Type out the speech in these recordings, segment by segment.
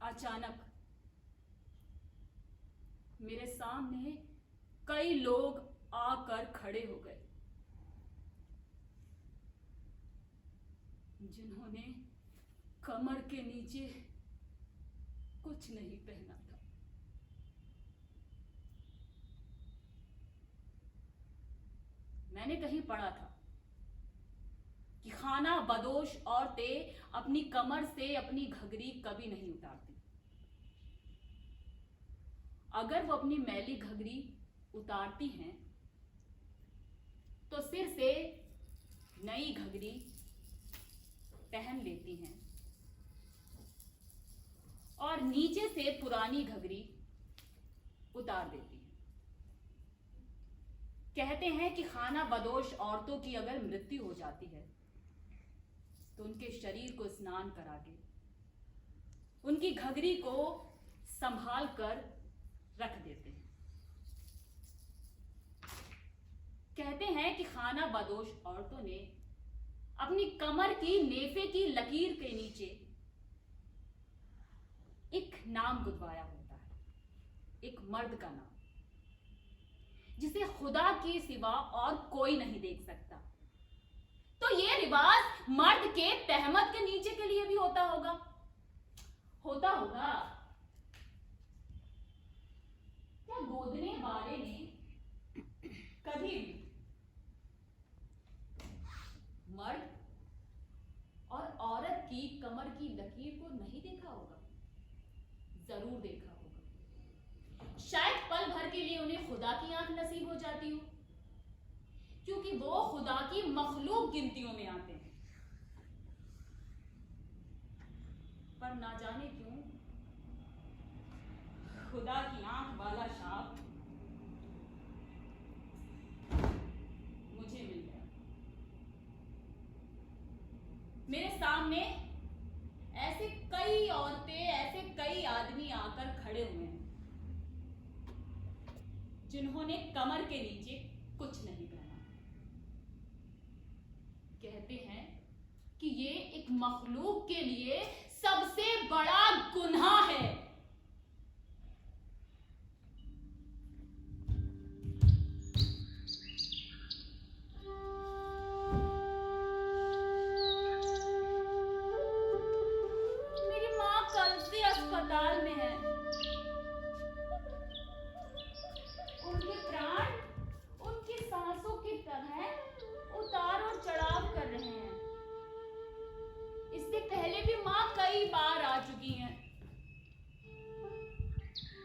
अचानक मेरे सामने कई लोग आकर खड़े हो गए, जिन्होंने कमर के नीचे कुछ नहीं पहना था। मैंने कहीं पढ़ा था कि खाना बदोश औरतें अपनी कमर से अपनी घघरी कभी नहीं उतारती। अगर वो अपनी मैली घघरी उतारती हैं तो सिर से नई घघरी पहन लेती हैं और नीचे से पुरानी घघरी उतार देती हैं। कहते हैं कि खाना बदोश औरतों की अगर मृत्यु हो जाती है तो उनके शरीर को स्नान करा के उनकी घघरी को संभाल कर रख देते हैं। कहते हैं कि खाना बदोश औरतों ने अपनी कमर की नेफे की लकीर के नीचे एक नाम गुदवाया होता है, एक मर्द का नाम, जिसे खुदा के सिवा और कोई नहीं देख सकता। तो ये रिवाज मर्द के तहमत के नीचे के लिए भी होता होगा। क्या गोदने वाले ने कभी भी मर्द और औरत की कमर की लकीर को नहीं देखा होगा? जरूर देखा होगा। शायद पल भर के लिए उन्हें खुदा की आंख नसीब हो जाती हो, क्योंकि वो खुदा की मखलूक गिनतियों में आते हैं। पर ना जाने क्यों खुदा की आंख वाला शाप मुझे मिल गया। मेरे सामने ऐसे कई औरतें, ऐसे कई आदमी आकर खड़े हुए हैं जिन्होंने कमर के नीचे कुछ नहीं पहना। कहते हैं कि ये एक मखलूक के लिए सबसे बड़ा गुनाह है। मेरी माँ कल से अस्पताल में है। उनके प्राण उनकी सांसों की तरह उतार और चढ़ाव कर रहे हैं। इससे पहले भी माँ कई बार आ चुकी हैं,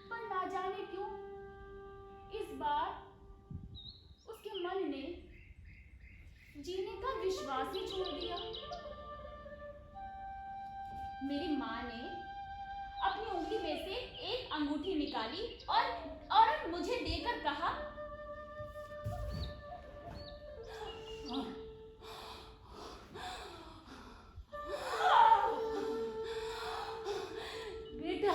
पर ना जाने क्यों इस बार उसके मन ने जीने का विश्वास ही छोड़ दिया। मेरी माँ ने अपनी उंगली में से एक अंगूठी निकाली और मुझे देकर कहा, बेटा,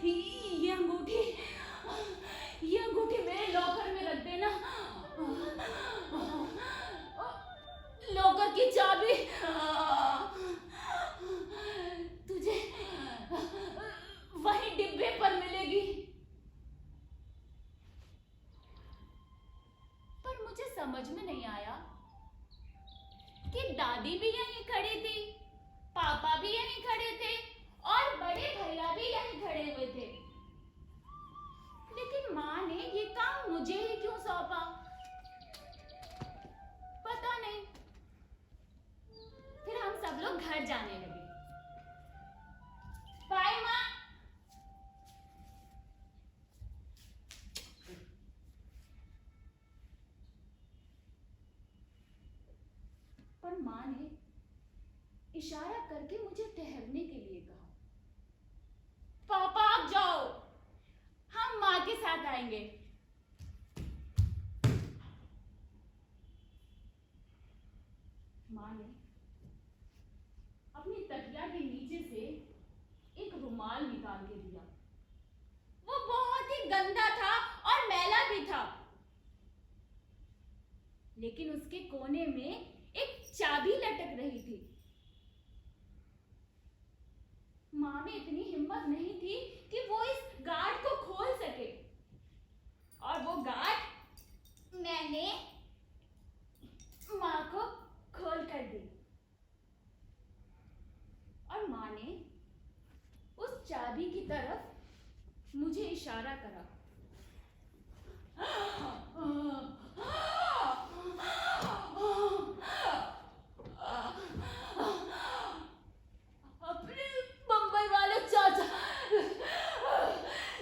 ये अंगूठी मेरे लॉकर में रख देना। लॉकर की चाबी तुझे वही डिब्बे पर मिलेगी। पर मुझे समझ में नहीं आया कि दादी भी यहीं खड़ी थी, पापा भी यहीं खड़े थे और बड़े भैया भी यहीं खड़े हुए थे, लेकिन माँ ने ये काम मुझे ही क्यों सौंपा? पता नहीं। फिर हम सब लोग घर जाने लगे। बाय माँ। पर माँ ने इशारा करके मुझे ठहरने के लिए कहा। पापा आप जाओ, हम माँ के साथ आएंगे। माँ ने अपनी तकिया के नीचे से एक रुमाल निकाल के दिया। वो बहुत ही गंदा था और मैला भी था, लेकिन उसके कोने में एक चाबी लटक रही थी। माँ में इतनी हिम्मत नहीं थी कि वो इस गार्ड को खोल सके, और वो गार्ड मैंने माँ को खोल कर दी। और माँ ने उस चाबी की तरफ मुझे इशारा करा। अपने बम्बई वाले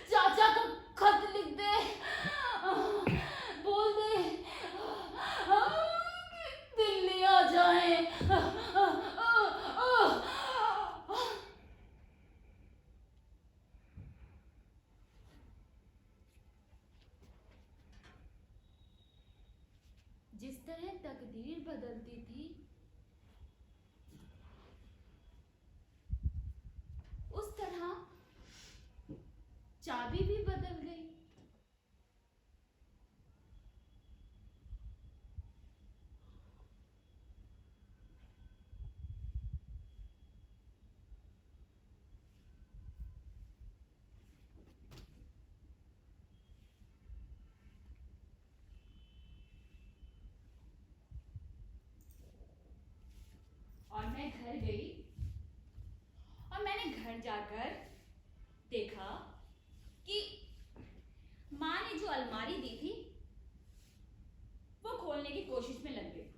चाचा का खत लिख दे, बोल दे कि दिल्ली आ जाए। जिस तरह तकदीर बदलती थी, उस तरह चाबी भी बदल गई। और मैं घर गई और मैंने घर जाकर देखा कि माँ ने जो अलमारी दी थी वो खोलने की कोशिश में लग गई,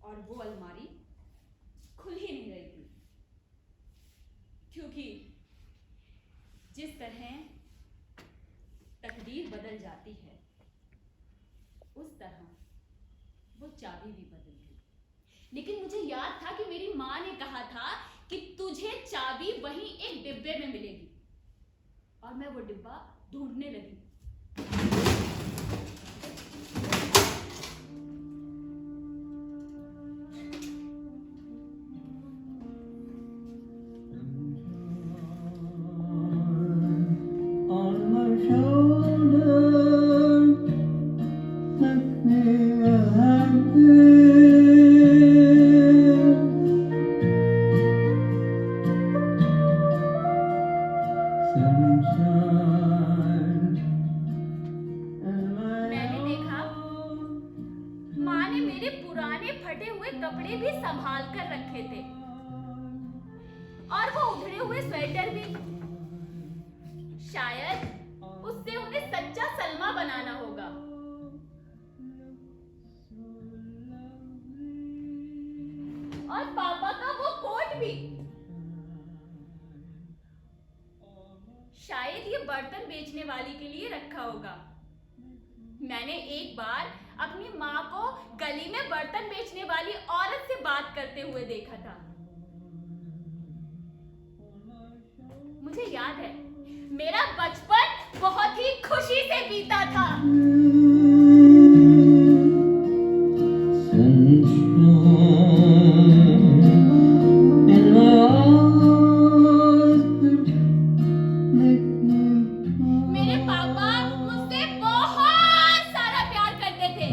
और वो अलमारी खुल ही नहीं रही थी, क्योंकि जिस तरह तकदीर बदल जाती है, उस तरह वो चाबी भी बदल गई। लेकिन मुझे याद था कि मेरी माँ ने कहा था कि तुझे चाबी वहीं एक डिब्बे में मिलेगी, और मैं वो डिब्बा ढूंढने लगी। मैंने देखा माँ ने मेरे पुराने फटे हुए कपड़े भी संभाल कर रखे थे, और वो उधड़े हुए स्वेटर भी। शायद उससे उन्हें सच्चा सलमा बनाना होगा। और पापा का वो कोट भी। शायद ये बर्तन बेचने वाली के लिए रखा होगा। मैंने एक बार अपनी माँ को गली में बर्तन बेचने वाली औरत से बात करते हुए देखा था। मुझे याद है, मेरा बचपन बहुत ही खुशी से बीता था। मेरे पापा मुझसे बहुत सारा प्यार करते थे।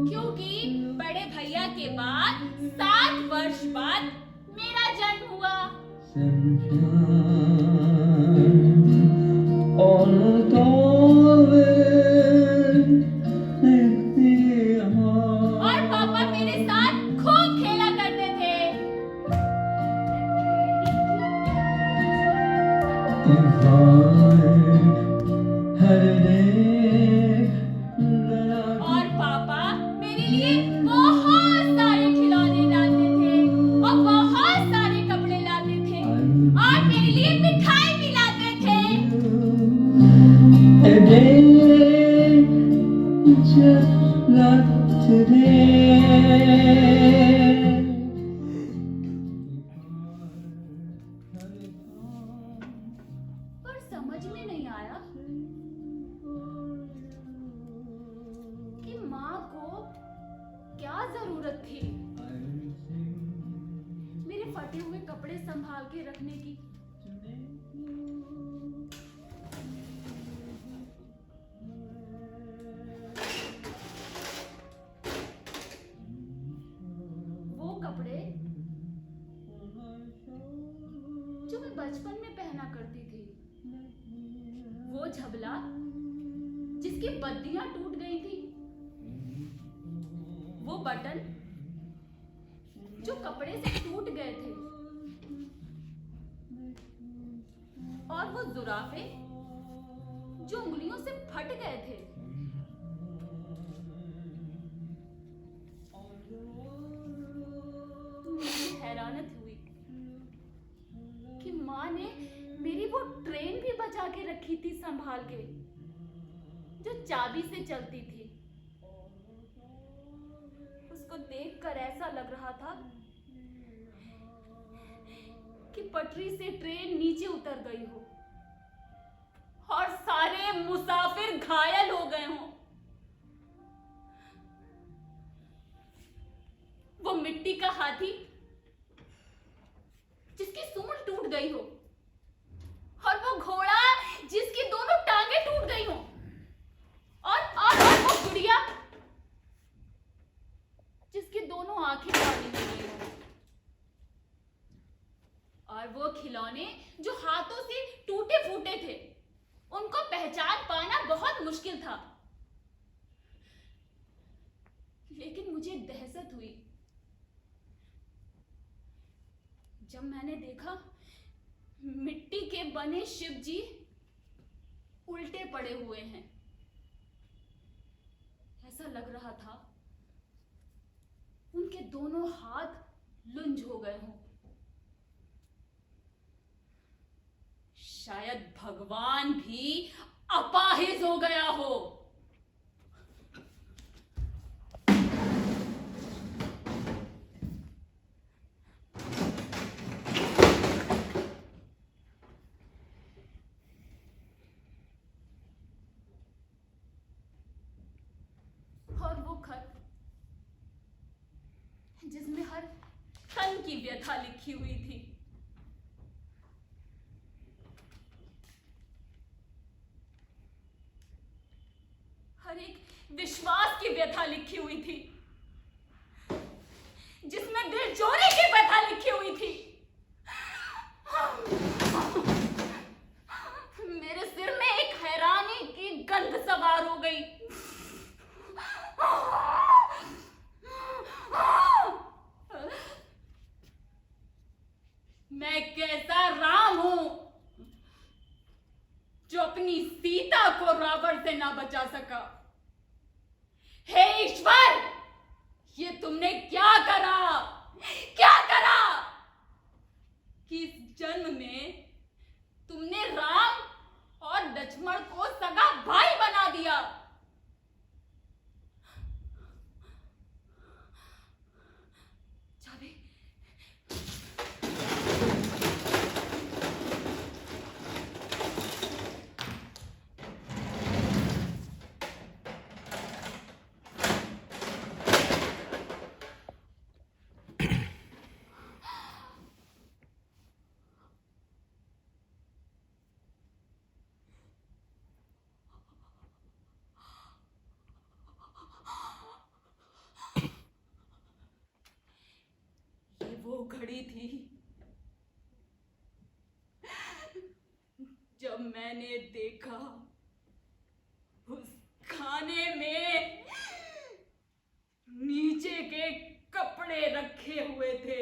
क्योंकि बड़े भैया के बाद 7 वर्ष बाद मेरा जन्म हुआ। और पापा मेरे साथ खूब खेला करते थे। और पापा मेरे लिए बहुत सारे खिलौने लाते थे, और बहुत सारे कपड़े लाते थे, और मेरे लिए मिठाई भी लाते थे। Just like today. पर समझ में नहीं आया बचपन में पहना करती थी, वो झबला जिसकी बत्तियां टूट गई थी, वो बटन जो कपड़े से टूट गए थे, और वो जुराफे जो उंगलियों से फट गए थे। मुझे हैरानत हुई कि माँ ने मेरी वो ट्रेन भी बचा के रखी थी संभाल के, जो चाबी से चलती थी। उसको देखकर ऐसा लग रहा था कि पटरी से ट्रेन नीचे उतर गई हो और सारे मुसाफिर घायल हो गए हों। वो मिट्टी का हाथी जिसकी सूंड टूट गई हो, और वो घोड़ा जिसकी दोनों टांगें टूट गई हो, और वो गुड़िया जिसकी दोनों आंखें काली हो गई हो, और वो खिलौने जो हाथों से टूटे फूटे थे, उनको पहचान पाना बहुत मुश्किल था। लेकिन मुझे दहशत हुई जब मैंने देखा मिट्टी के बने शिव जी उल्टे पड़े हुए हैं। ऐसा लग रहा था उनके दोनों हाथ लुंज हो गए हों। शायद भगवान भी अपाहिज हो गया हो। और वो खत जिसमें हर तन की व्यथा लिखी हुई थी, हर एक विश्वास की व्यथा लिखी हुई थी, जिसमें दिल चोरी की व्यथा लिखी हुई थी। मेरे सिर में एक हैरानी की गंध सवार हो गई। मैं कैसा राम हूं जो अपनी सीता को रावण से ना बचा सका। हे ईश्वर, ये तुमने क्या करा, क्या करा कि इस जन्म में तुमने राम और लक्ष्मण को सगा भाई बना दिया। चाबी वो घड़ी थी जब मैंने देखा उस खाने में नीचे के कपड़े रखे हुए थे।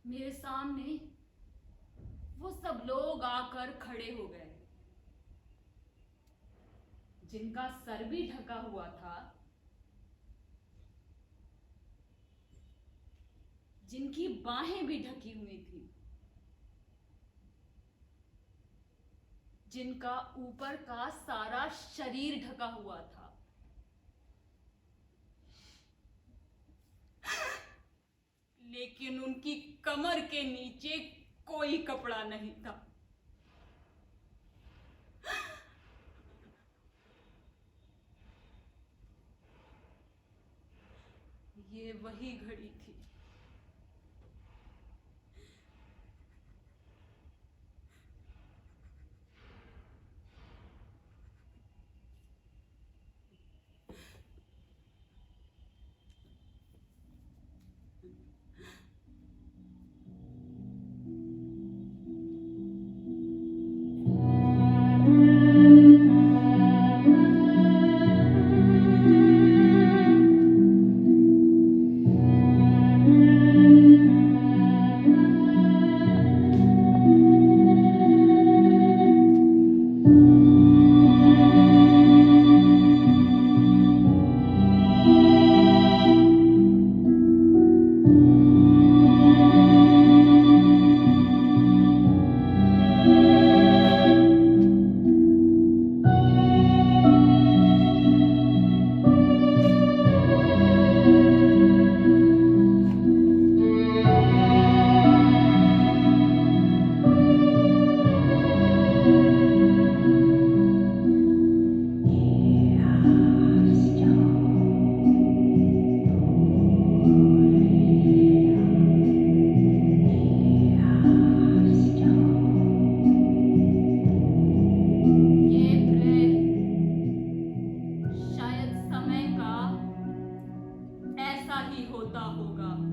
मेरे सामने वो सब लोग आकर खड़े हो गए, जिनका सर भी ढका हुआ था, जिनकी बाहें भी ढकी हुई थी, जिनका ऊपर का सारा शरीर ढका हुआ था। लेकिन उनकी कमर के नीचे कोई कपड़ा नहीं था। ये वही घड़ी थी। ये प्रलय शायद समय का ऐसा ही होता होगा।